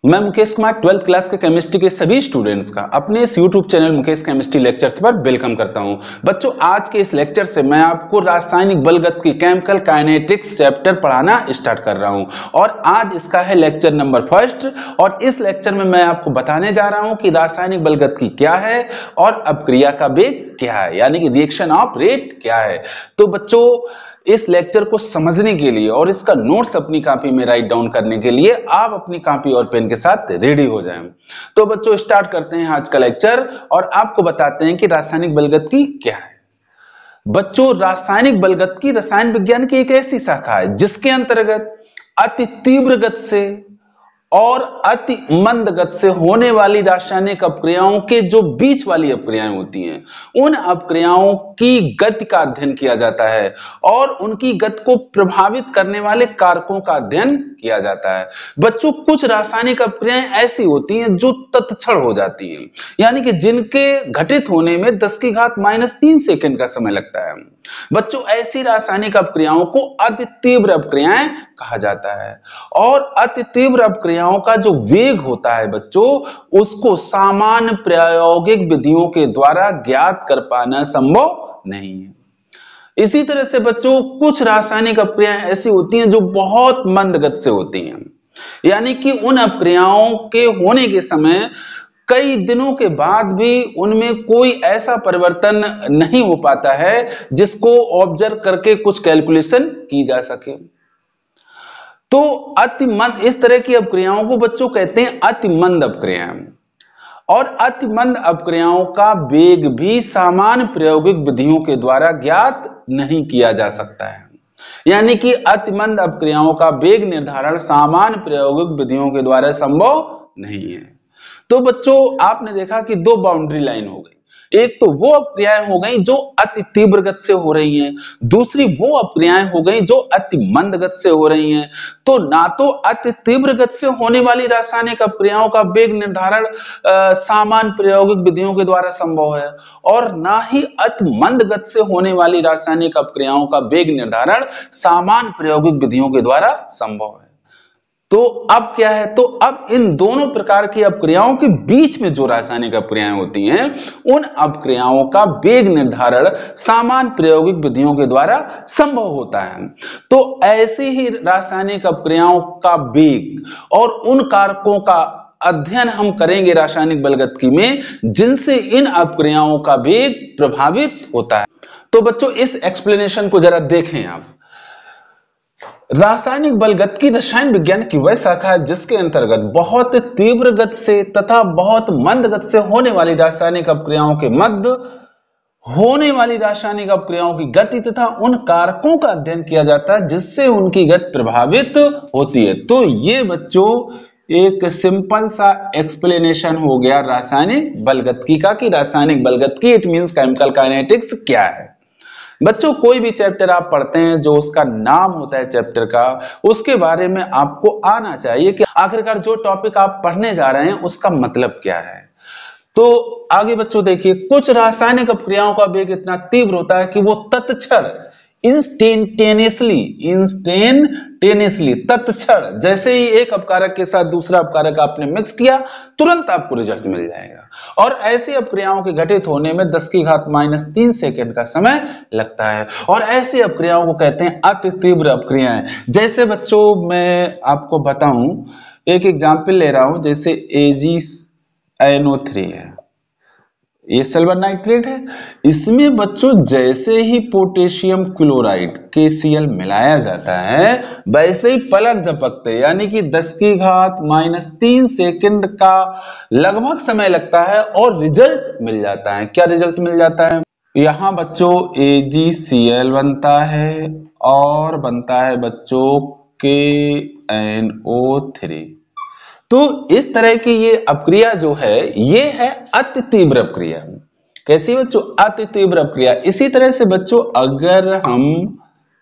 मैं Mukesh Kumar 12th class के chemistry के सभी स्टूडेंट्स का अपने इस YouTube channel Mukesh chemistry lectures पर वेलकम करता हूं। बच्चों, आज के इस लेक्चर से मैं आपको रासायनिक बलगत केमिकल काइनेटिक्स चैप्टर पढ़ाना स्टार्ट कर रहा हूं और आज इसका है लेक्चर नंबर फर्स्ट। और इस लेक्चर में मैं आपको बताने जा रहा हूं कि रासायनिक बलगत क्या है और अपक्रिया का वेग क्या है, यानी कि रिएक्शन ऑफ रेट क्या है। तो बच्चों, इस लेक्चर को समझने के लिए और इसका नोट्स अपनी कॉपी में राइट डाउन करने के लिए आप अपनी कॉपी और पेन के साथ रेडी हो जाएं। तो बच्चों, स्टार्ट करते हैं आज का लेक्चर और आपको बताते हैं कि रासायनिक बलगत क्या है। बच्चों, रासायनिक बलगत रसायन विज्ञान की एक ऐसी शाखा है जिसके अंतर्गत अति तीव्र गति से और अति मंद गति से होने वाली रासायनिक अपक्रियाओं के जो बीच वाली अपक्रियाएं होती हैं, उन अपक्रियाओं की गति का अध्ययन किया जाता है और उनकी गति को प्रभावित करने वाले कारकों का अध्ययन किया जाता है। बच्चों, कुछ रासायनिक अपक्रियाएं ऐसी होती हैं जो तत्क्षण हो जाती हैं, यानी कि जिनके घटित होने में 10⁻³ सेकंड का समय लगता है। बच्चों, ऐसी रासायनिक अपक्रियाओं को अति तीव्र अपक्रियाएं कहा जाता है और अति तीव्र अपक्रियाओं का जो वेग होता है बच्चों, उसको सामान्य प्रायोगिक विधियों के द्वारा ज्ञात कर पाना संभव नहीं है। इसी तरह से बच्चों, कुछ रासायनिक अपक्रियाएं ऐसी होती हैं जो बहुत मंद गति से होती हैं, यानी कि उन अपक्रियाओं के होने के समय कई दिनों के बाद भी उनमें कोई ऐसा परिवर्तन नहीं हो पाता है जिसको ऑब्जर्व करके कुछ कैलकुलेशन की जा सके। तो अति मंद, इस तरह की अपक्रियाओं को बच्चों कहते हैं अति मंद अपक्रियाएं। और अति मंद अपक्रियाओं का वेग भी सामान्य प्रायोगिक विधियों के द्वारा ज्ञात नहीं किया जा सकता है, यानी कि अति मंद अपक्रियाओं का वेग निर्धारण सामान्य प्रायोगिक विधियों के द्वारा संभव नहीं है। तो बच्चों, आपने देखा कि दो बाउंड्री लाइन हो गई। एक तो वो अपक्रियाएं हो गई जो अति तीव्र गति से हो रही हैं, दूसरी वो अपक्रियाएं हो गई जो अति मंद गति से हो रही हैं। तो ना तो अति तीव्र गति से होने वाली रासायनिक अपक्रियाओं का वेग निर्धारण सामान्य प्रायोगिक विधियों के द्वारा संभव है और ना ही अति मंद गति से होने वाली रासायनिक अपक्रियाओं का वेग निर्धारण सामान्य प्रायोगिक विधियों के द्वारा संभव है। तो अब क्या है, तो अब इन दोनों प्रकार की अपक्रियाओं के बीच में जो रासायनिक अपक्रियाएं होती हैं, उन अपक्रियाओं का वेग निर्धारण सामान्य प्रायोगिक विधियों के द्वारा संभव होता है। तो ऐसी ही रासायनिक अपक्रियाओं का वेग और उन कारकों का अध्ययन हम करेंगे रासायनिक बलगत में जिनसे इन अपक्रियाओं का वेग प्रभावित होता है। तो बच्चों, इस एक्सप्लेनेशन को जरा देखें आप। रासायनिक बलगत रसायन विज्ञान की वह शाखा है जिसके अंतर्गत बहुत तीव्र गति से तथा बहुत मंद गति से होने वाली रासायनिक अपक्रियाओं के मध्य होने वाली रासायनिक अपक्रियाओं की गति तथा उन कारकों का अध्ययन किया जाता है जिससे उनकी गति प्रभावित होती है। तो ये बच्चों एक सिंपल सा एक्सप्लेनेशन हो गया रासायनिक बलगत का कि रासायनिक बलगत इट मींस केमिकल काइनेटिक्स क्या है। बच्चों, कोई भी चैप्टर आप पढ़ते हैं जो उसका नाम होता है चैप्टर का, उसके बारे में आपको आना चाहिए कि आखिरकार जो टॉपिक आप पढ़ने जा रहे हैं उसका मतलब क्या है। तो आगे बच्चों देखिए, कुछ रासायनिक अपक्रियाओं का वेग इतना तीव्र होता है कि वो तत्क्षण इंस्टेंटेनियसली तत्क्षण जैसे ही एक अपकारक के साथ दूसरा अपकारक आपने मिक्स किया, तुरंत आपको रिजल्ट मिल जाएगा। और ऐसी अपक्रियाओं के घटित होने में 10⁻³ सेकंड का समय लगता है और ऐसी अपक्रियाओं को कहते हैं अति तीव्र अपक्रियाएं। जैसे बच्चों, मैं आपको बताऊं, एक एग्जांपल ले रहा हूं, जैसे AgNO3 है, ये सिल्वर नाइट्रेट है। इसमें बच्चों जैसे ही पोटेशियम क्लोराइड KCl मिलाया जाता है, वैसे ही पलक झपकते, यानी कि 10⁻³ सेकंड का लगभग समय लगता है और रिजल्ट मिल जाता है। क्या रिजल्ट मिल जाता है? यहां बच्चों AgCl बनता है और बनता है बच्चों KNO3। तो इस तरह की ये अपक्रिया जो है, ये है अति तीव्र अपक्रिया। कैसी बच्चों? अति तीव्र अपक्रिया। इसी तरह से बच्चों, अगर हम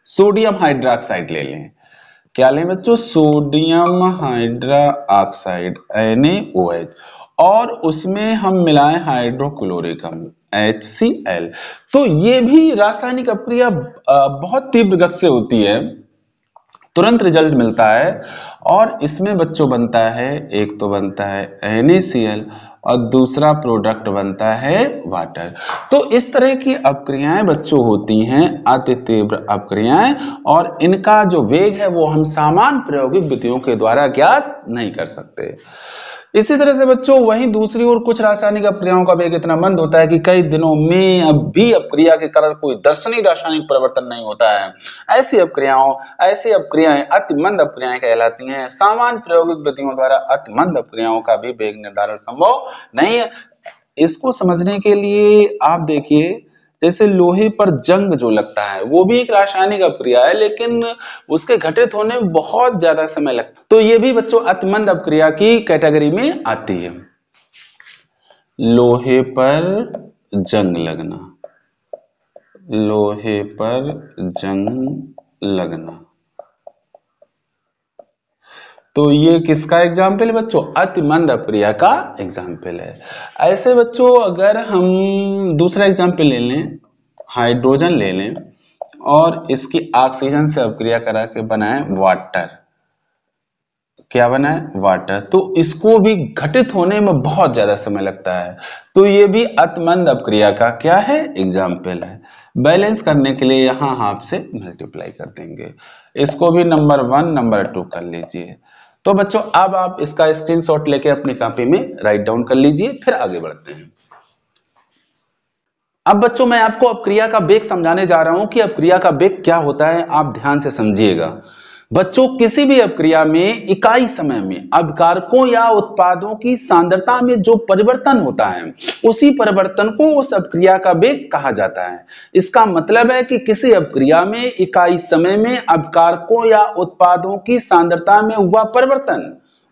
सोडियम हाइड्रोक्साइड ले लें, क्या लें बच्चों? सोडियम हाइड्रोक्साइड NaOH, और उसमें हम मिलाएं हाइड्रोक्लोरिक अम्ल HCl, तो ये भी रासायनिक अपक्रिया बहुत तीव्र गति से होती है। तुरंत रिजल्ट मिलता है। और इसमें बच्चों बनता है, एक तो बनता है NaCl और दूसरा प्रोडक्ट बनता है वाटर। तो इस तरह की अपक्रियाएं बच्चों होती हैं अति तीव्र अपक्रियाएं, और इनका जो वेग है वो हम सामान्य प्रायोगिक विधियों के द्वारा ज्ञात नहीं कर सकते। इसी तरह से बच्चों वहीं दूसरी ओर कुछ रासायनिक अपक्रियाओं का वेग इतना मंद होता है कि कई दिनों में अब भी अपक्रिया के कारण कोई दर्शनीय रासायनिक परिवर्तन नहीं होता है। ऐसी अपक्रियाएं अति मंद अपक्रियाएं कहलाती हैं। सामान्य प्रायोगिक विधियों द्वारा अति मंद अपक्रियाओं का भी वेग निर्धारण संभव नहीं है। इसको समझने के लिए आप देखिए, जैसे लोहे पर जंग जो लगता है वो भी एक रासायनिक अपक्रिया है, लेकिन उसके घटित होने में बहुत ज्यादा समय लगता है। तो ये भी बच्चों अतिमंद अपक्रिया की कैटेगरी में आती है। लोहे पर जंग लगना, लोहे पर जंग लगना, तो ये किसका एग्जाम्पल है बच्चों? अतिमंद अपक्रिया का एग्जाम्पल है। ऐसे बच्चों अगर हम दूसरा एग्जाम्पल ले लें, हाइड्रोजन ले लें और इसकी ऑक्सीजन से अपक्रिया करा के बनाए वाटर, क्या बना है? वाटर। तो इसको भी घटित होने में बहुत ज्यादा समय लगता है, तो ये भी अतिमंद अपक्रिया का क्या है? एग्जाम्पल है। बैलेंस करने के लिए यहां हाफ से मल्टीप्लाई कर देंगे, इसको भी नंबर 1 नंबर 2 कर लीजिए। तो बच्चों अब आप इसका स्क्रीनशॉट लेके अपनी कॉपी में राइट डाउन कर लीजिए, फिर आगे बढ़ते हैं। अब बच्चों मैं आपको अपक्रिया का वेग समझाने जा रहा हूं कि अपक्रिया का वेग क्या होता है, आप ध्यान से समझिएगा। बच्चों किसी भी अपक्रिया में इकाई समय में अभिकारकों या उत्पादों की सांद्रता में जो परिवर्तन होता है उसी परिवर्तन को उस अपक्रिया का वेग कहा जाता है। इसका मतलब है कि किसी अपक्रिया में इकाई समय में अभिकारकों या उत्पादों की सांद्रता में हुआ परिवर्तन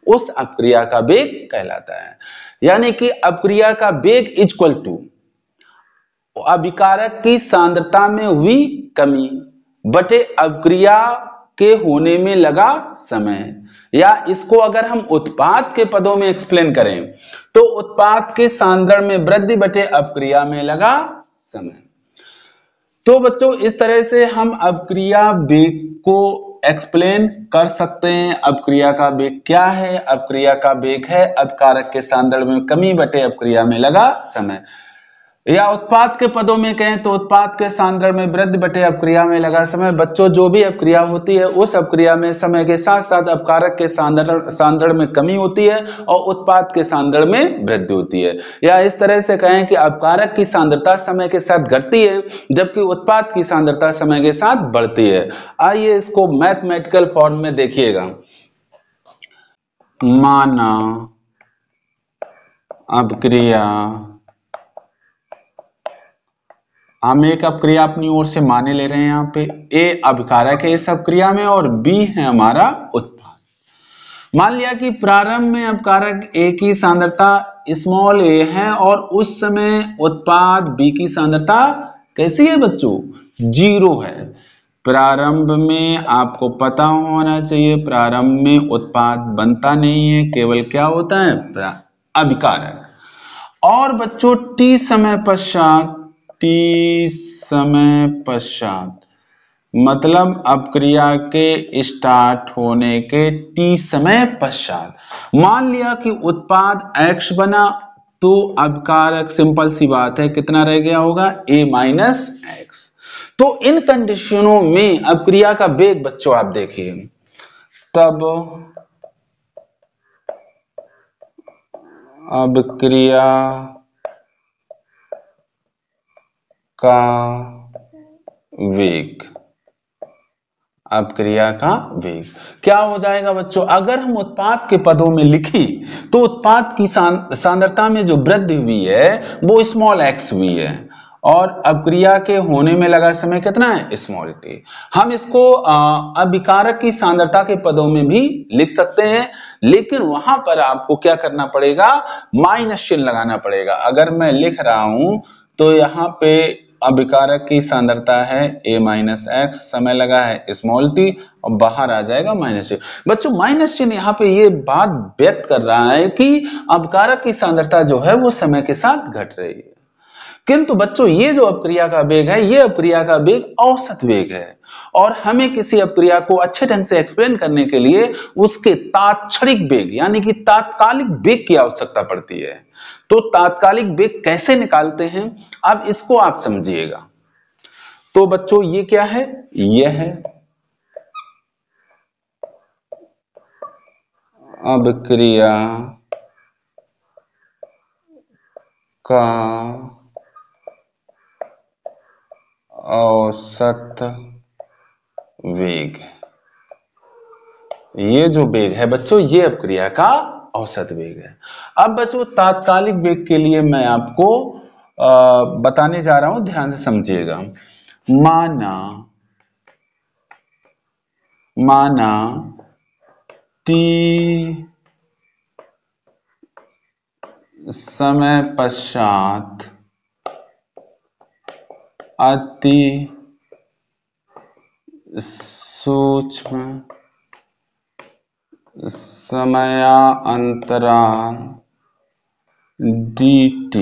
उस अपक्रिया का वेग कहलाता है। यानी कि अपक्रिया का वेग इक्वल टू अभिकारक की सांद्रता में हुई कमी बटे अपक्रिया के होने में लगा समय, या इसको अगर हम उत्पाद के पदों में एक्सप्लेन करें तो उत्पाद के सांद्रण में वृद्धि बटे अपक्रिया में लगा समय। तो बच्चों इस तरह से हम अपक्रिया वेग को एक्सप्लेन कर सकते हैं। अपक्रिया का वेग क्या है? अपक्रिया का वेग है अपकारक के सांद्रण में कमी बटे अपक्रिया में लगा समय, या उत्पाद के पदों में कहें तो उत्पाद के सांद्रण में वृद्धि बटे अपक्रिया में लगा समय। बच्चों जो भी अपक्रिया होती है उस अपक्रिया में समय के साथ साथ अपकारक के सांद्रण में कमी होती है और उत्पाद के सांद्रण में वृद्धि होती है। या इस तरह से कहें कि अपकारक की सांद्रता समय के साथ घटती है जबकि उत्पाद की सांद्रता समय के साथ बढ़ती है। आइए इसको मैथमेटिकल फॉर्म में देखिएगा। माना अपक्रिया, हम एक अपक्रिया अपनी ओर से माने ले रहे हैं। यहाँ पे ए अभिकारक है इस अपक्रिया में और बी है हमारा उत्पाद। मान लिया कि प्रारंभ में अपकारक ए की सांद्रता स्मॉल ए है और उस समय उत्पाद बी की सांद्रता कैसी है बच्चों? 0 है। प्रारंभ में आपको पता होना चाहिए प्रारंभ में उत्पाद बनता नहीं है, केवल क्या होता है? अभिकारक। और बच्चों टी समय पश्चात मतलब अपक्रिया के स्टार्ट होने के टी समय पश्चात मान लिया कि उत्पाद X बना तो अभिकारक सिंपल सी बात है कितना रह गया होगा? A minus x. तो इन कंडीशनों में अपक्रिया का वेग बच्चों आप देखिए, तब अपक्रिया का वेग, अपक्रिया का वेग क्या हो जाएगा बच्चों? अगर हम उत्पाद के पदों में लिखी तो उत्पाद की सांद्रता में जो वृद्धि हुई है वो स्मॉल x हुई है और अपक्रिया के होने में लगा समय कितना है? Small t। हम इसको अभिकारक की सांद्रता के पदों में भी लिख सकते हैं, लेकिन वहां पर आपको क्या करना पड़ेगा? माइनस चिन्ह लगाना पड़ेगा। अगर मैं लिख रहा हूं तो यहाँ पे अभिकारक की सांद्रता है a माइनस एक्स, समय लगा है स्मॉल t और बाहर आ जाएगा माइनस चिन्ह। बच्चों माइनस चिन्ह यहाँ पे ये बात व्यक्त कर रहा है कि अभिकारक की सांद्रता जो है वो समय के साथ घट रही है। किंतु बच्चों ये जो अपक्रिया का वेग है, ये अपक्रिया का वेग औसत वेग है, और हमें किसी अपक्रिया को अच्छे ढंग से एक्सप्लेन करने के लिए उसके तात्क्षणिक वेग यानी कि तात्कालिक वेग की आवश्यकता पड़ती है। तो तात्कालिक वेग कैसे निकालते हैं, अब इसको आप समझिएगा। तो बच्चों ये क्या है, ये है अपक्रिया का औसत वेग। ये जो वेग है बच्चों, ये अपक्रिया का औसत वेग है। अब बच्चों तात्कालिक वेग के लिए मैं आपको बताने जा रहा हूं, ध्यान से समझिएगा। माना t समय पश्चात अति सूक्ष्म समयांतराल dt।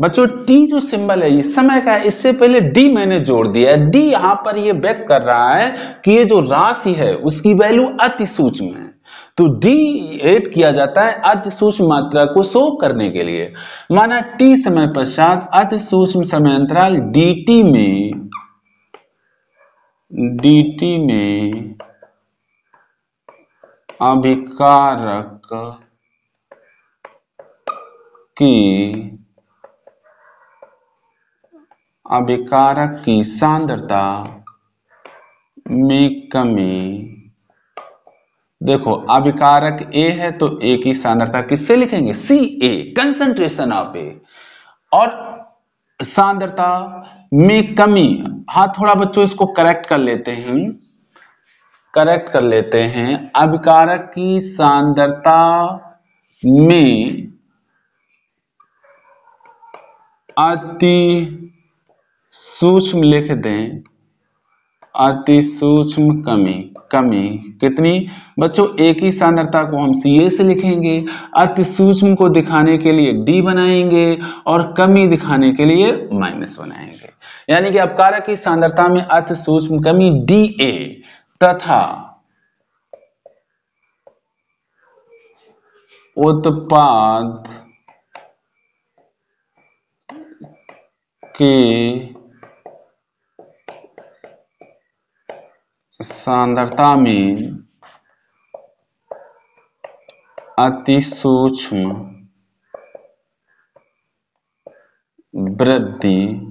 बच्चों t जो सिंबल है ये समय का है, इससे पहले d मैंने जोड़ दिया है। d यहां पर ये व्यक्त कर रहा है कि ये जो राशि है उसकी वैल्यू अति सूक्ष्म है, तो d ऐड किया जाता है अति सूक्ष्म मात्रा को शो करने के लिए। माना t समय पश्चात अति सूक्ष्म समयांतराल dt में अभिकारक की सांद्रता में कमी। देखो अभिकारक A है तो A की सांद्रता किससे लिखेंगे, Ca, कंसंट्रेशन ऑफ A, और सांद्रता में कमी। हाँ थोड़ा बच्चों इसको करेक्ट कर लेते हैं, अभिकारक की सांद्रता में अति सूक्ष्म लिख दें, अति सूक्ष्म कमी कितनी बच्चों, एक ही सांद्रता को हम Ca से लिखेंगे, अति सूक्ष्म को दिखाने के लिए D बनाएंगे और कमी दिखाने के लिए माइनस बनाएंगे। यानी कि अपकारक की सांद्रता में अति सूक्ष्म कमी Da तथा उत्पाद के सांद्रता में अति सूक्ष्म वृद्धि।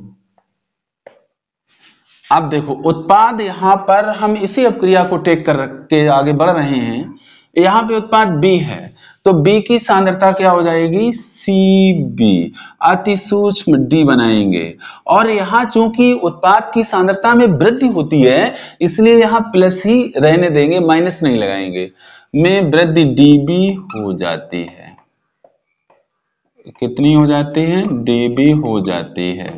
अब देखो उत्पाद, यहां पर हम इसी अपक्रिया को टेक कर के आगे बढ़ रहे हैं। यहां पे उत्पाद B है तो B की सांद्रता क्या हो जाएगी, Cb, अति सूक्ष्म D बनाएंगे, और यहां चूंकि उत्पाद की सांद्रता में वृद्धि होती है इसलिए यहां प्लस ही रहने देंगे, माइनस नहीं लगाएंगे, में वृद्धि Db हो जाती है। कितनी हो जाती है, Db हो जाती है।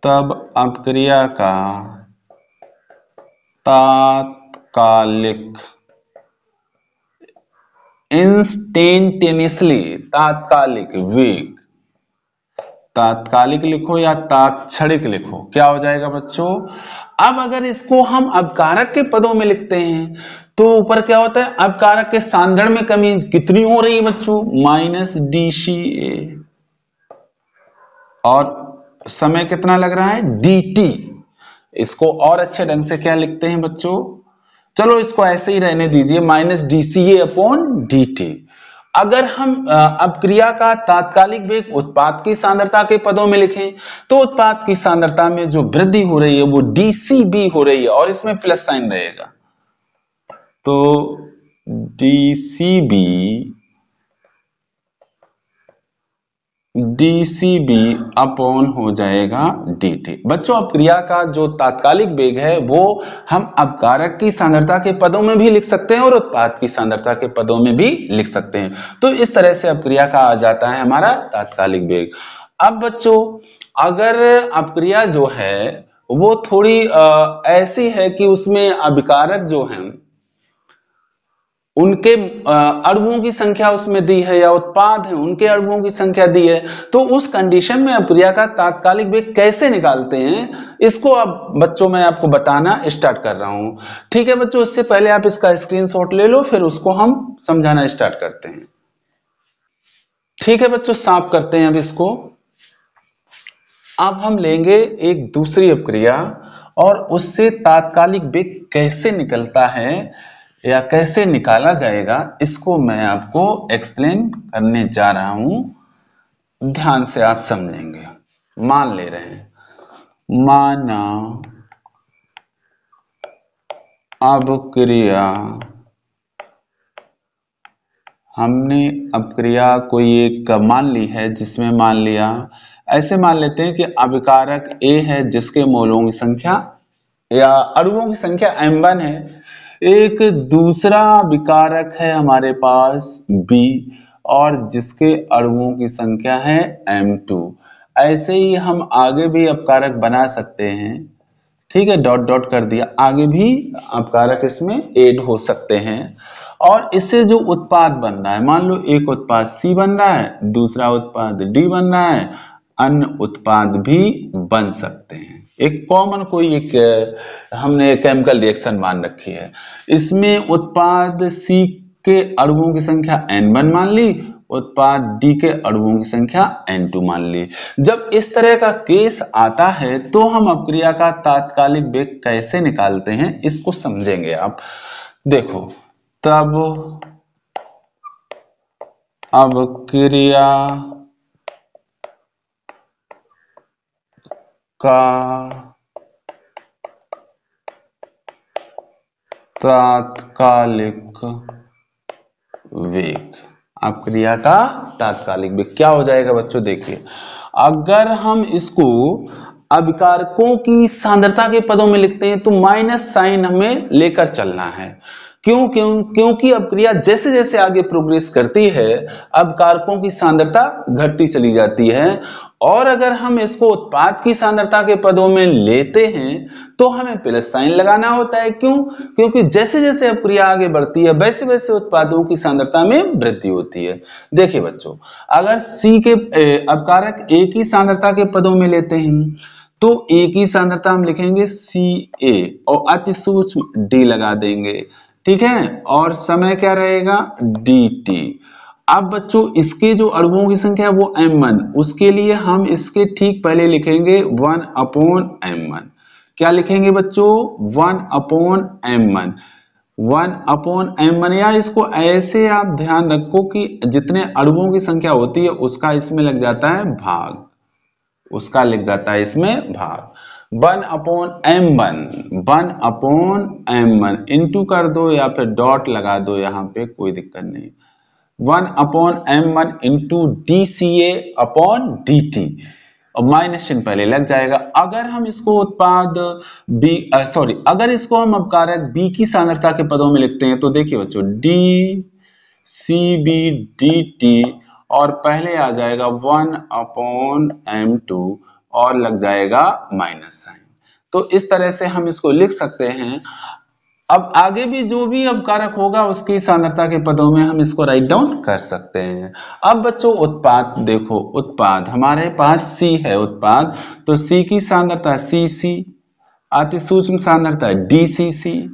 तब अपक्रिया का तात्कालिक इंस्टेंटेनियसली तात्कालिक वेग, तात्कालिक लिखो या तात्क्षणिक लिखो, क्या हो जाएगा बच्चों। अब अगर इसको हम अपकारक के पदों में लिखते हैं तो ऊपर क्या होता है, अपकारक के सांद्रण में कमी कितनी हो रही है बच्चों, -dCA, और समय कितना लग रहा है, dt। इसको और अच्छे ढंग से क्या लिखते हैं बच्चों, चलो इसको ऐसे ही रहने दीजिए, -dCA/dt। अगर हम अपक्रिया का तात्कालिक वेग उत्पाद की सांद्रता के पदों में लिखें तो उत्पाद की सांद्रता में जो वृद्धि हो रही है वो dCb हो रही है, और इसमें प्लस साइन रहेगा, तो dCb अपॉन हो जाएगा dt। बच्चों अपक्रिया का जो तात्कालिक वेग है वो हम अपकारक की सांद्रता के पदों में भी लिख सकते हैं और उत्पाद की सांद्रता के पदों में भी लिख सकते हैं। तो इस तरह से अपक्रिया का आ जाता है हमारा तात्कालिक वेग। अब बच्चों अगर अपक्रिया जो है वो थोड़ी ऐसी है कि उसमें अभिकारक जो है उनके अणुओं की संख्या उसमें दी है या उत्पाद है उनके अणुओं की संख्या दी है, तो उस कंडीशन में अपक्रिया का तात्कालिक वेग कैसे निकालते हैं इसको अब बच्चों मैं आपको बताना स्टार्ट कर रहा हूं। ठीक है बच्चों, इससे पहले आप इसका स्क्रीनशॉट ले लो, फिर उसको हम समझाना स्टार्ट करते हैं। ठीक है बच्चों, साफ करते हैं अब इसको। अब हम लेंगे एक दूसरी अपक्रिया और उससे तात्कालिक वेग कैसे निकलता है या कैसे निकाला जाएगा इसको मैं आपको एक्सप्लेन करने जा रहा हूं। ध्यान से आप समझेंगे। मान ले रहे हैं, माना अपक्रिया, हमने अपक्रिया कोई एक मान ली है जिसमें मान लिया, ऐसे मान लेते हैं कि अभिकारक A है जिसके मोलों की संख्या या अणुओं की संख्या m1 है, एक दूसरा विकारक है हमारे पास B और जिसके अणुओं की संख्या है m2। ऐसे ही हम आगे भी अपकारक बना सकते हैं। ठीक है, डॉट डॉट कर दिया, आगे भी अपकारक इसमें ऐड हो सकते हैं। और इससे जो उत्पाद बन रहा है, मान लो एक उत्पाद C बन रहा है, दूसरा उत्पाद D बन रहा है, अन्य उत्पाद भी बन सकते हैं। एक कॉमन कोई एक हमने केमिकल रिएक्शन मान रखी है, इसमें उत्पाद C के अणुओं की संख्या N1 मान ली, उत्पाद D के अणुओं की संख्या N2 मान ली। जब इस तरह का केस आता है तो हम अपक्रिया का तात्कालिक वेग कैसे निकालते हैं इसको समझेंगे आप। देखो, तब अपक्रिया का तात्कालिक वेग, अपक्रिया का तात्कालिक वेग क्या हो जाएगा बच्चों? देखिए, अगर हम इसको अभिकारकों की सांद्रता के पदों में लिखते हैं तो माइनस साइन हमें लेकर चलना है। क्योंकि अपक्रिया जैसे जैसे आगे प्रोग्रेस करती है अभिकारकों की सांद्रता घटती चली जाती है, और अगर हम इसको उत्पाद की सांद्रता के पदों में लेते हैं तो हमें प्लस साइन लगाना होता है। क्यों? क्योंकि जैसे जैसे अपक्रिया आगे बढ़ती है वैसे वैसे उत्पादों की सांद्रता में वृद्धि होती है। देखिए बच्चों, अगर C के अपकारक A की सांद्रता के पदों में लेते हैं तो A की सांद्रता हम लिखेंगे Ca और अति सूक्ष्म D लगा देंगे। ठीक है, और समय क्या रहेगा? dt। अब बच्चों इसके जो अणुओं की संख्या है वो m1, उसके लिए हम इसके ठीक पहले लिखेंगे 1/m1। क्या लिखेंगे बच्चों? 1/m1। 1/m1, या इसको ऐसे आप ध्यान रखो कि जितने अणुओं की संख्या होती है उसका इसमें लग जाता है भाग, उसका लिख जाता है इसमें भाग। 1/m1, 1/m1 इंटू कर दो या फिर डॉट लगा दो, यहाँ पे कोई दिक्कत नहीं। 1/m1 इंटू dCA/dt, और माइनस चिन्ह पहले लग जाएगा। अगर हम इसको उत्पाद अगर इसको हम अपकारक B की सांद्रता के पदों में लिखते हैं तो देखिए बच्चों, dCB/dt और पहले आ जाएगा 1/m2 और लग जाएगा माइनस साइन। तो इस तरह से हम इसको लिख सकते हैं। अब आगे भी जो भी अपकारक होगा उसकी सांद्रता के पदों में हम इसको राइट डाउन कर सकते हैं। अब बच्चों उत्पाद देखो, उत्पाद हमारे पास C है उत्पाद, तो C की सांद्रता Cc, अति सूक्ष्म सांद्रता DCC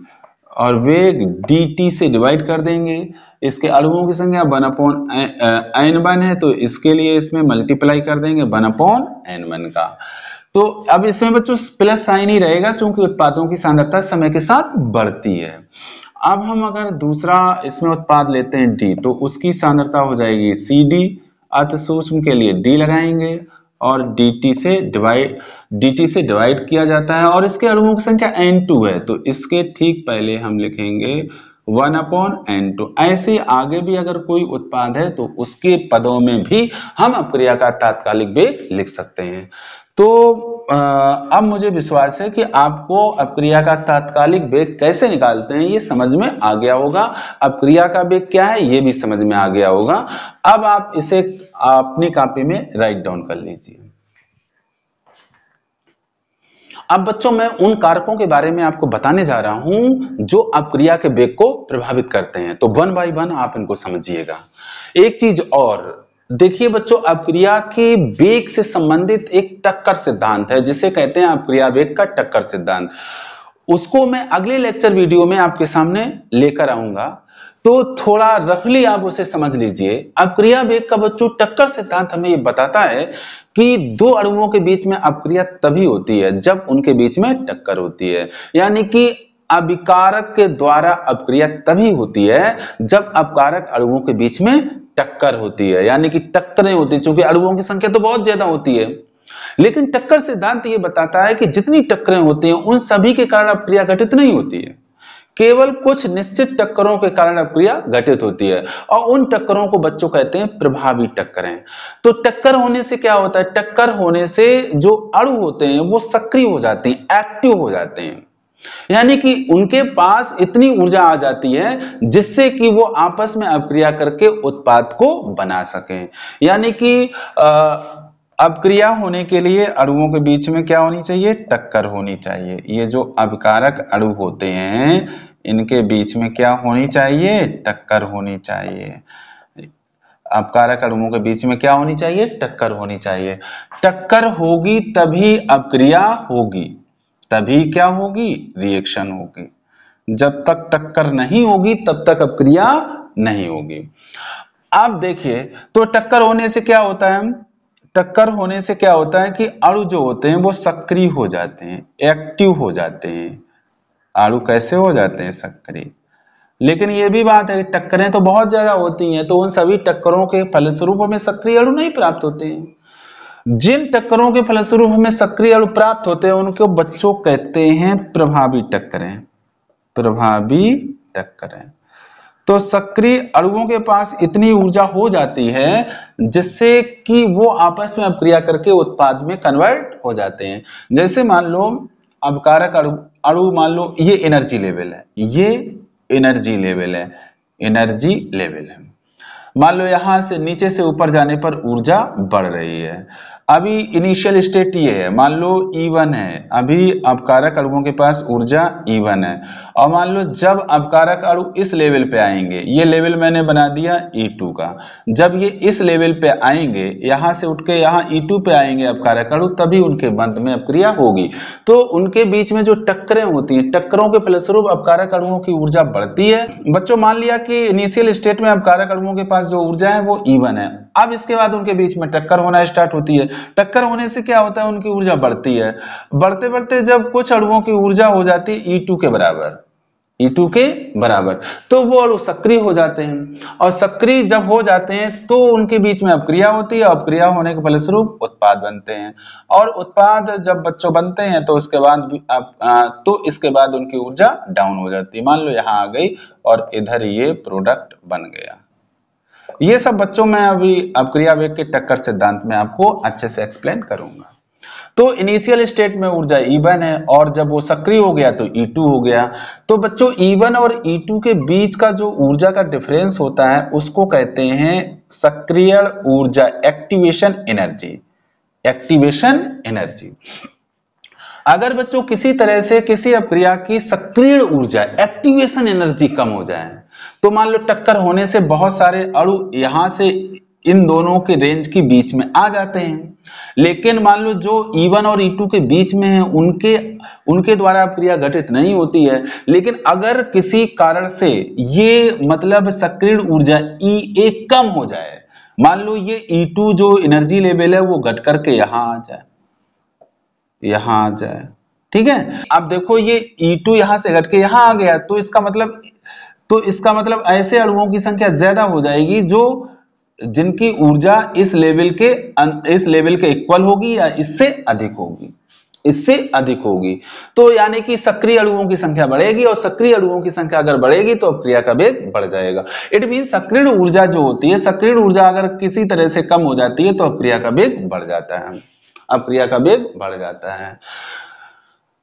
और वेग dt से डिवाइड कर देंगे। इसके अणुओं की संख्या 1/n1 है तो इसके लिए इसमें मल्टीप्लाई कर देंगे 1/n1 का। तो अब इसमें बच्चों प्लस साइन ही रहेगा क्योंकि उत्पादों की सांद्रता समय के साथ बढ़ती है। अब हम अगर दूसरा इसमें उत्पाद लेते हैं D, तो उसकी सांद्रता हो जाएगी CD, अति सूक्ष्म के लिए D लगाएंगे और dt से डिवाइड किया जाता है, और इसके अणुओं की संख्या n2 है तो इसके ठीक पहले हम लिखेंगे 1/n2। ऐसे आगे भी अगर कोई उत्पाद है तो उसके पदों में भी हम अपक्रिया का तात्कालिक वेग लिख सकते हैं। तो अब मुझे विश्वास है कि आपको अपक्रिया का तात्कालिक वेग कैसे निकालते हैं ये समझ में आ गया होगा, अपक्रिया का वेग क्या है ये भी समझ में आ गया होगा। अब आप इसे अपनी कॉपी में राइट डाउन कर लीजिए। अब बच्चों मैं उन कारकों के बारे में आपको बताने जा रहा हूं जो अपक्रिया के वेग को प्रभावित करते हैं, तो वन बाय वन आप इनको समझिएगा। एक चीज और देखिए बच्चों, अपक्रिया के वेग से संबंधित एक टक्कर सिद्धांत है जिसे कहते हैं अपक्रिया वेग का टक्कर सिद्धांत। उसको मैं अगले लेक्चर वीडियो में आपके सामने लेकर आऊंगा, तो थोड़ा रफली आप उसे समझ लीजिए। अपक्रिया वेग का बच्चों टक्कर सिद्धांत हमें ये बताता है कि दो अणुओं के बीच में अपक्रिया तभी होती है जब उनके बीच में टक्कर होती है, यानी कि अभिकारक के द्वारा अपक्रिया तभी होती है जब अपकारक अणुओं के बीच में टक्कर होती है, यानी कि टक्करें होती है। चूंकि अणुओं की संख्या तो बहुत ज्यादा होती है, लेकिन टक्कर सिद्धांत ये बताता है कि जितनी टक्करें होती हैं उन सभी के कारण अपक्रिया घटित नहीं होती है, केवल कुछ निश्चित टक्करों के कारण अपक्रिया घटित होती है, और उन टक्करों को बच्चों कहते हैं प्रभावी टक्करें। तो टक्कर होने से क्या होता है? टक्कर होने से जो अणु होते हैं वो सक्रिय हो जाते हैं, एक्टिव हो जाते हैं, यानी कि उनके पास इतनी ऊर्जा आ जाती है जिससे कि वो आपस में अपक्रिया करके उत्पाद को बना सकें। यानी कि अपक्रिया होने के लिए अणुओं के बीच में क्या होनी चाहिए? टक्कर होनी चाहिए। ये जो अभिकारक अणु होते हैं इनके बीच में क्या होनी चाहिए? टक्कर होनी चाहिए। अपकारक अणुओं के बीच में क्या होनी चाहिए? टक्कर होनी चाहिए। टक्कर होगी तभी अपक्रिया होगी, तभी क्या होगी? रिएक्शन होगी। जब तक टक्कर नहीं होगी तब तक अपक्रिया नहीं होगी। आप देखिए तो टक्कर होने से क्या होता है? टक्कर होने से क्या होता है कि अणु जो होते हैं वो सक्रिय हो जाते हैं, एक्टिव हो जाते हैं। अणु कैसे हो जाते हैं? सक्रिय। लेकिन ये भी बात है टक्करें तो बहुत ज्यादा होती हैं, तो उन सभी टक्करों के फलस्वरूप हमें सक्रिय अणु नहीं प्राप्त होते हैं। जिन टक्करों के फलस्वरूप हमें सक्रिय अणु प्राप्त होते हैं उनको बच्चों कहते हैं प्रभावी टक्करें। प्रभावी टक्करें। तो सक्रिय अणुओं के पास इतनी ऊर्जा हो जाती है जिससे कि वो आपस में अपक्रिया करके उत्पाद में कन्वर्ट हो जाते हैं। जैसे मान लो अपकारक अणु मान लो ये एनर्जी लेवल है, ये एनर्जी लेवल है, एनर्जी लेवल है। मान लो यहां से नीचे से ऊपर जाने पर ऊर्जा बढ़ रही है। अभी इनिशियल स्टेट ये है, मान लो E1 है, अभी अपकारक अणुओं के पास ऊर्जा E1 है, और मान लो जब अपकारक अणु इस लेवल पे आएंगे, ये लेवल मैंने बना दिया E2 का, जब ये इस लेवल पे आएंगे, यहां से उठ के यहाँ E2 पे आएंगे अपकारक अणु, तभी उनके मध्य में अपक्रिया होगी। तो उनके बीच में जो टक्करें होती हैं, टक्करों के फलस्वरूप अपकारक अणुओं की ऊर्जा बढ़ती है। बच्चों मान लिया कि इनिशियल स्टेट में अपकारक अणुओं के पास जो ऊर्जा है वो E1 है, अब इसके बाद उनके बीच में टक्कर होना स्टार्ट होती है। टक्कर होने से क्या होता है? उनकी ऊर्जा बढ़ती है। बढ़ते बढ़ते जब कुछ अणुओं की ऊर्जा हो जाती है E2 के बराबर, E2 के बराबर, तो वो अणु सक्रिय हो जाते हैं, और सक्रिय जब हो जाते हैं तो उनके बीच में अपक्रिया होती है, अपक्रिया होने के फलस्वरूप उत्पाद बनते हैं, और उत्पाद जब बच्चों बनते हैं तो इसके बाद उनकी ऊर्जा डाउन हो जाती है। मान लो यहाँ आ गई और इधर ये प्रोडक्ट बन गया। ये सब बच्चों मैं अभी अपक्रिया वेग के टक्कर सिद्धांत में आपको अच्छे से एक्सप्लेन करूंगा। तो इनिशियल स्टेट में ऊर्जा E1 है, और जब वो सक्रिय हो गया तो E2 हो गया। तो बच्चों E1 और E2 के बीच का जो ऊर्जा का डिफरेंस होता है उसको कहते हैं सक्रिय ऊर्जा, एक्टिवेशन एनर्जी। Activation energy. अगर बच्चों किसी तरह से किसी अपक्रिया की सक्रिय ऊर्जा, एक्टिवेशन एनर्जी कम हो जाए, तो मान लो टक्कर होने से बहुत सारे अणु यहां से इन दोनों के रेंज के बीच में आ जाते हैं, लेकिन मान लो जो E1 और E2 के बीच में है उनके द्वारा अपक्रिया घटित नहीं होती है। लेकिन अगर किसी कारण से ये मतलब सक्रिय ऊर्जा E1 कम हो जाए, मान लो ये E2 जो एनर्जी लेवल है वो घट करके यहां आ जाए, यहां आ जाए, ठीक है। अब देखो ये E2 यहां से घट के यहां आ गया, तो इसका मतलब ऐसे अणुओं की संख्या ज्यादा हो जाएगी जो जिनकी ऊर्जा इस लेवल के इक्वल होगी या इससे अधिक होगी, इससे अधिक होगी। तो यानी कि सक्रिय अणुओं की संख्या बढ़ेगी, और सक्रिय अणुओं की संख्या अगर बढ़ेगी तो अपक्रिया का वेग बढ़ जाएगा। इट मीन सक्रिय ऊर्जा जो होती है, सक्रिय ऊर्जा अगर किसी तरह से कम हो जाती है तो अपक्रिया का वेग बढ़ जाता है, अपक्रिया का वेग बढ़ जाता है।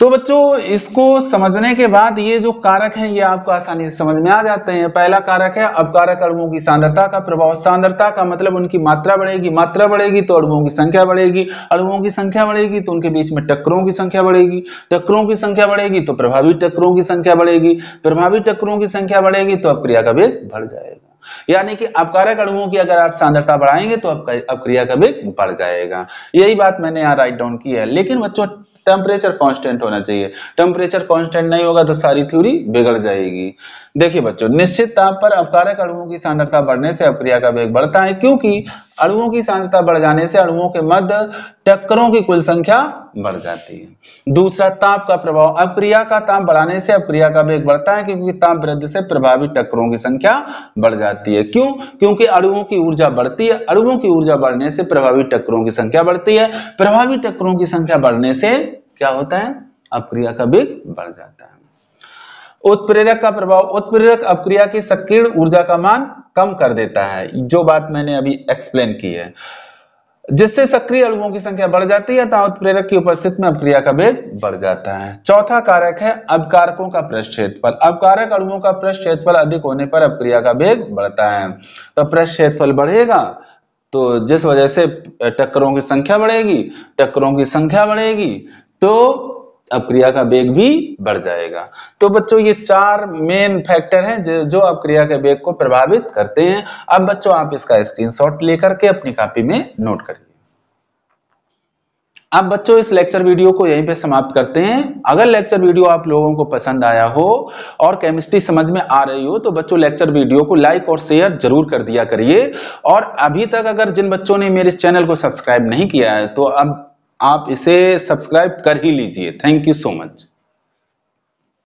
तो बच्चों इसको समझने के बाद ये जो कारक हैं ये आपको आसानी से समझ में आ जाते हैं। पहला कारक है अपकारक अणुओं की सांद्रता का प्रभाव। सांद्रता का मतलब उनकी मात्रा बढ़ेगी, मात्रा बढ़ेगी तो अणुओं की संख्या बढ़ेगी, अणुओं की संख्या बढ़ेगी तो उनके बीच में टक्करों की संख्या बढ़ेगी, टक्करों की संख्या बढ़ेगी तो प्रभावी टक्करों की संख्या बढ़ेगी, प्रभावी टक्करों की संख्या बढ़ेगी तो अपक्रिया का वेग बढ़ जाएगा। यानी कि अपकारक अणुओं की अगर आप सांद्रता बढ़ाएंगे तो अपक्रिया का वेग बढ़ जाएगा। यही बात मैंने यहाँ राइट डाउन की है। लेकिन बच्चों टेम्परेचर कांस्टेंट होना चाहिए, टेम्परेचर कांस्टेंट नहीं होगा तो सारी थ्योरी बिगड़ जाएगी। देखिए बच्चों, निश्चित ताप पर अपकारक अणुओं की सांद्रता बढ़ने से अपक्रिया का वेग बढ़ता है, क्योंकि अणुओं की सांद्रता बढ़ जाने से अणुओं के मध्य टक्करों की कुल संख्या बढ़ जाती है। दूसरा, ताप का प्रभाव। अपक्रिया का ताप बढ़ाने से अपक्रिया का वेग बढ़ता है, क्योंकि ताप वृद्धि से प्रभावी टक्करों की संख्या बढ़ जाती है। क्यों? क्योंकि अणुओं की ऊर्जा बढ़ती है, अणुओं की ऊर्जा बढ़ने से प्रभावी टक्करों की संख्या बढ़ती है, प्रभावी टक्करों की संख्या बढ़ने से क्या होता है? अपक्रिया का वेग बढ़ जाता है। उत्प्रेरक का प्रभाव। उत्प्रेरक अपक्रिया की संकीर्ण ऊर्जा का मान कम कर देता है, जो बात मैंने अभी एक्सप्लेन की है, जिससे सक्रिय अणुओं की संख्या बढ़ जाती है तथा उत्प्रेरक की उपस्थिति में अपक्रिया का वेग बढ़ जाता है। चौथा कारक है अपकारकों का पृष्ठ क्षेत्रफल। अपकारक अणुओं का पृष्ठ क्षेत्रफल अधिक होने पर अपक्रिया का वेग बढ़ता है। तो पृष्ठ क्षेत्रफल बढ़ेगा तो जिस वजह से टक्करों की संख्या बढ़ेगी, टक्करों की संख्या बढ़ेगी तो अपक्रिया का वेग भी बढ़ जाएगा। तो बच्चों ये चार मेन फैक्टर हैं जो अपक्रिया के वेग को प्रभावित करते हैं। अब बच्चों आप इसका स्क्रीनशॉट लेकर के अपनी कॉपी में नोट करिए। अब बच्चों इस लेक्चर वीडियो को यहीं पे समाप्त करते हैं। अगर लेक्चर वीडियो आप लोगों को पसंद आया हो और केमिस्ट्री समझ में आ रही हो तो बच्चों लेक्चर वीडियो को लाइक और शेयर जरूर कर दिया करिए। और अभी तक अगर जिन बच्चों ने मेरे चैनल को सब्सक्राइब नहीं किया है तो अब आप इसे सब्सक्राइब कर ही लीजिए। Thank you so much.